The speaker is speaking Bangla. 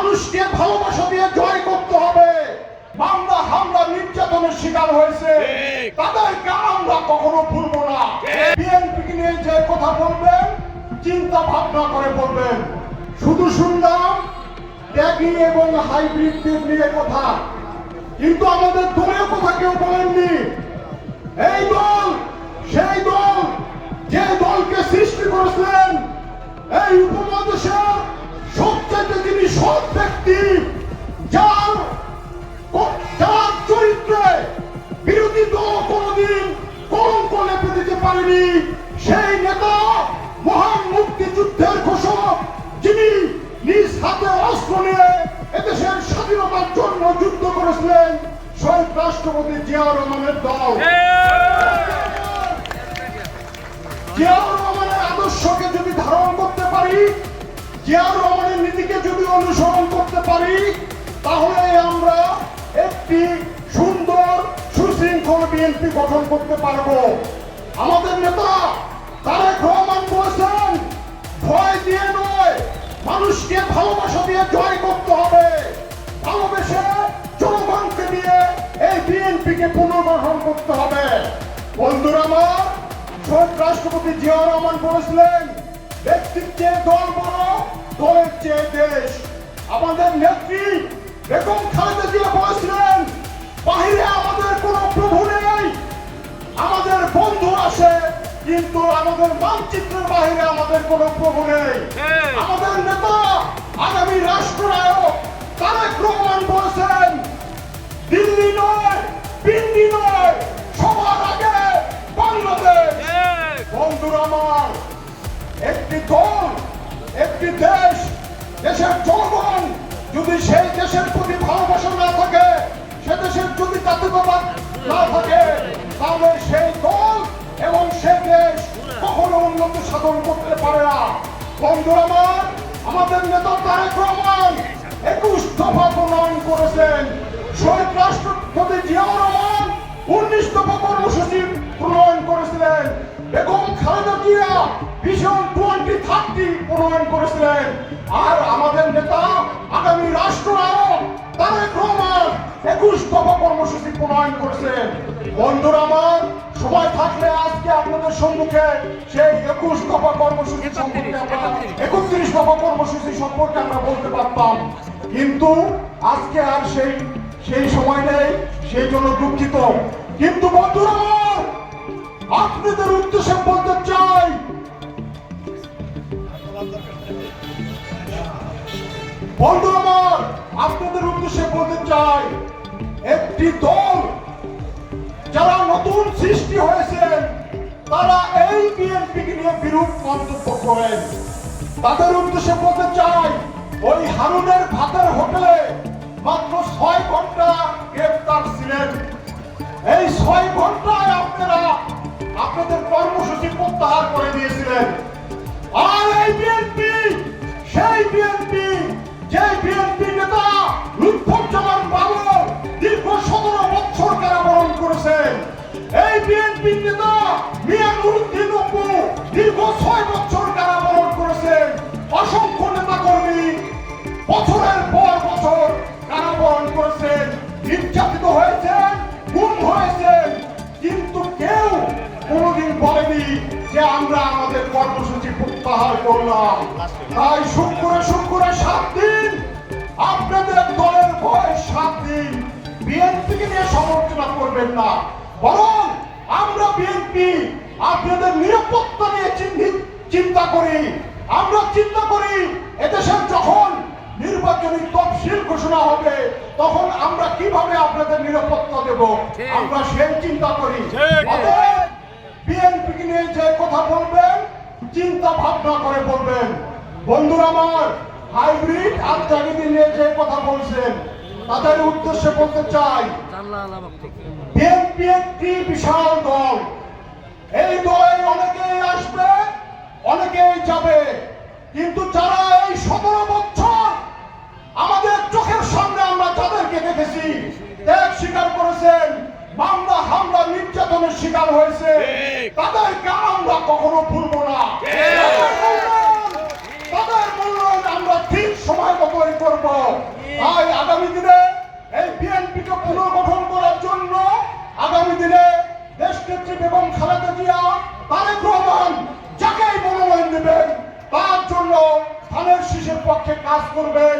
মানুষকে ভালোবাসা দিয়ে জয় করতে হবে। মামলা হামলা নির্যাতনের শিকার হয়েছে তাদেরকে আমরা কখনো ভুলবো না। বিএনপিকে নিয়ে যে কথা বলবেন চিন্তা ভাবনা করে বলবেন। শুধু শুনলাম ত্যাগী এবং হাইব্রিডদের নিয়ে কথা, কিন্তু আমাদের দলীয় কথা কেউ বলেননি। এই দল সেই দল যে দলকে সৃষ্টি করেছিলেন এই উপমহাদেশের সবচেয়ে যিনি সৎ ব্যক্তি, যার চরিত্রে বিরোধী দল কোনদিন কলঙ্ক লেপে দিতে পারেনি, সেই নেতা মহান মুক্তিযুদ্ধের ঘোষক, যিনি নিজ হাতে অস্ত্র নিয়ে এদেশের স্বাধীনতার জন্য যুদ্ধ করেছিলেন, শহীদ রাষ্ট্রপতি জিয়াউর রহমানের দল। জিয়াউর রহমানের আদর্শকে যদি ধারণ করতে পারি, জিয়াউর রহমানের নীতিকে যদি অনুসরণ করতে পারি, তাহলে আমরা একটি সুন্দর সুশৃঙ্খল বিএনপি গঠন করতে পারবো। আমাদের নেতা তারেক রহমান বলেছেন, ভয় দিয়ে নয়, মানুষকে ভালোবাসা দিয়ে জয় করতে হবে। ভালোবেসে জনগণকে দিয়ে এই বিএনপিকে পুনর্গঠন করতে হবে। বন্ধুরা আমার, শহীদ রাষ্ট্রপতি জিয়াউর রহমান বলেছিলেন, ব্যক্তির চেয়ে দল বড়, দলের চেয়ে দেশ। আমাদের নেত্রী বেগম খালেদা জিয়া বলেছিলেন, বাহিরে আমাদের কোনো প্রভু নেই, আমাদের বন্ধু আছে, কিন্তু আমাদের মানচিত্রের বাহিরে আমাদের কোনো প্রভু নেই। আমাদের নেতা আগামী রাষ্ট্রনায়ক তারেক রহমান বলেছেন, দিল্লি নয়, পিন্ডি নয়, সবার আগে বাংলাদেশ। বন্ধুরা আমার, একটি দল, একটি দেশ, দেশের জনগণ যদি সেই দেশের প্রতি ভালোবাসা না থাকে, সে দেশের যদি জাতীয়তাবাদ না থাকে, তাহলে সেই দল এবং সেই দেশ কখনো উন্নতি সাধন করতে পারে না। বন্ধুরা আমার, আমাদের নেতা তারেক রহমান 21 দফা প্রণয়ন করেছেন। শহীদ রাষ্ট্রপতি জিয়াউর রহমান 19 দফা কর্মসূচি প্রণয়ন করেছিলেন। বেগম খালেদা জিয়া ভিশন 2030 প্রণয়ন করেছিলেন। আর আমাদের নেতা আগামী রাষ্ট্রনায়ক তারেক রহমান 21 দফা কর্মসূচি প্রণয়ন করেছেন। বন্ধুরা আমার, সময় থাকলে আজকে আপনাদের সম্মুখে সেই 21 দফা কর্মসূচি সম্পর্কে আমরা 31 দফা কর্মসূচি সম্পর্কে আমরা বলতে পারতাম, কিন্তু আজকে আর সেই সময় নেই, সেই জন্য দুঃখিত। কিন্তু বন্ধুরা আমার, আপনাদের উদ্দেশ্যে বলতে চাই, বন্ধুরা আমার, আপনাদের উদ্দেশ্যে বলতে চাই, একটি দল যারা নতুন সৃষ্টি হয়েছেন তারা এই বিএনপিকে নিয়ে বিরূপ মন্তব্য করেন। তাদের উদ্দেশ্যে বলতে চাই, ওই হারুনের ভাতের হোটেলে মাত্র 6 ঘন্টা গ্রেফতার ছিলেন। এই 6 ঘন্টায় আপনারা আপনাদের কর্মসূচি প্রত্যাহার করে দিয়েছিলেন। আর এই বিএনপি সেই বিএনপি, যে বিএনপি নেতা লুৎফুজ্জামান বাবর দীর্ঘ 17 বছর কারাবরণ করেছেন। এই বিএনপি নেতা মিয়া নুরুদ্দিন অপু দীর্ঘ 6 বছর কারাবরণ করেছেন। অসংখ্য নেতা কর্মী বছরের পর বছর কারাবরণ করেছেন, নির্যাতিত হয়েছেন, গুম হয়েছেন, কিন্তু কেউ কোনোদিন বলেনি যে আমরা আমাদের কর্মসূচি প্রত্যাহার করলাম। তাই শুক্রে 7 দিন আপনাদের দলের ভয় 7 দিন বিএনপিকে নিয়ে সমালোচনা করবেন না, বরং আমরা বিএনপি আপনাদের নিরাপত্তা নিয়ে চিন্তা করি। আমরা চিন্তা করি এদেশের যখন নির্বাচনী তফসিল ঘোষণা হবে তখন আমরা কিভাবে আপনাদের নিরাপত্তা দেব, আমরা সেই চিন্তা করি। বিএনপিকে নিয়ে যে কথা বলবেন চিন্তা ভাবনা করে বলবেন। বন্ধুরা আমার, হাইব্রিড আর ত্যাগীদের নিয়ে যে কথা বলছেন তাদের উদ্দেশ্যে বলতে চাই, বিএনপি একটি বিশাল দল। এই দলে অনেকেই আসবে, অনেকেই যাবে, কিন্তু যারা এই 17 বছর আমাদের চোখের সামনে আমরা যাদেরকে দেখেছি, ত্যাগ স্বীকার করেছেন, মামলা হামলা নির্যাতনের শিকার হয়েছে, তাদেরকে আমরা কখনো ভুলবো না। তাদের মূল্যায়ন আমরা ঠিক সময় মতোই করব। করব। তাই আগামী দিনে এই বিএনপিকে পুনর্গঠন করার জন্য আগামী দিনে দেশনেত্রী বেগম খালেদা জিয়া, তারেক রহমান যাকেই মনোনয়ন দেবেন তার জন্য ধানের শীষের পক্ষে কাজ করবেন,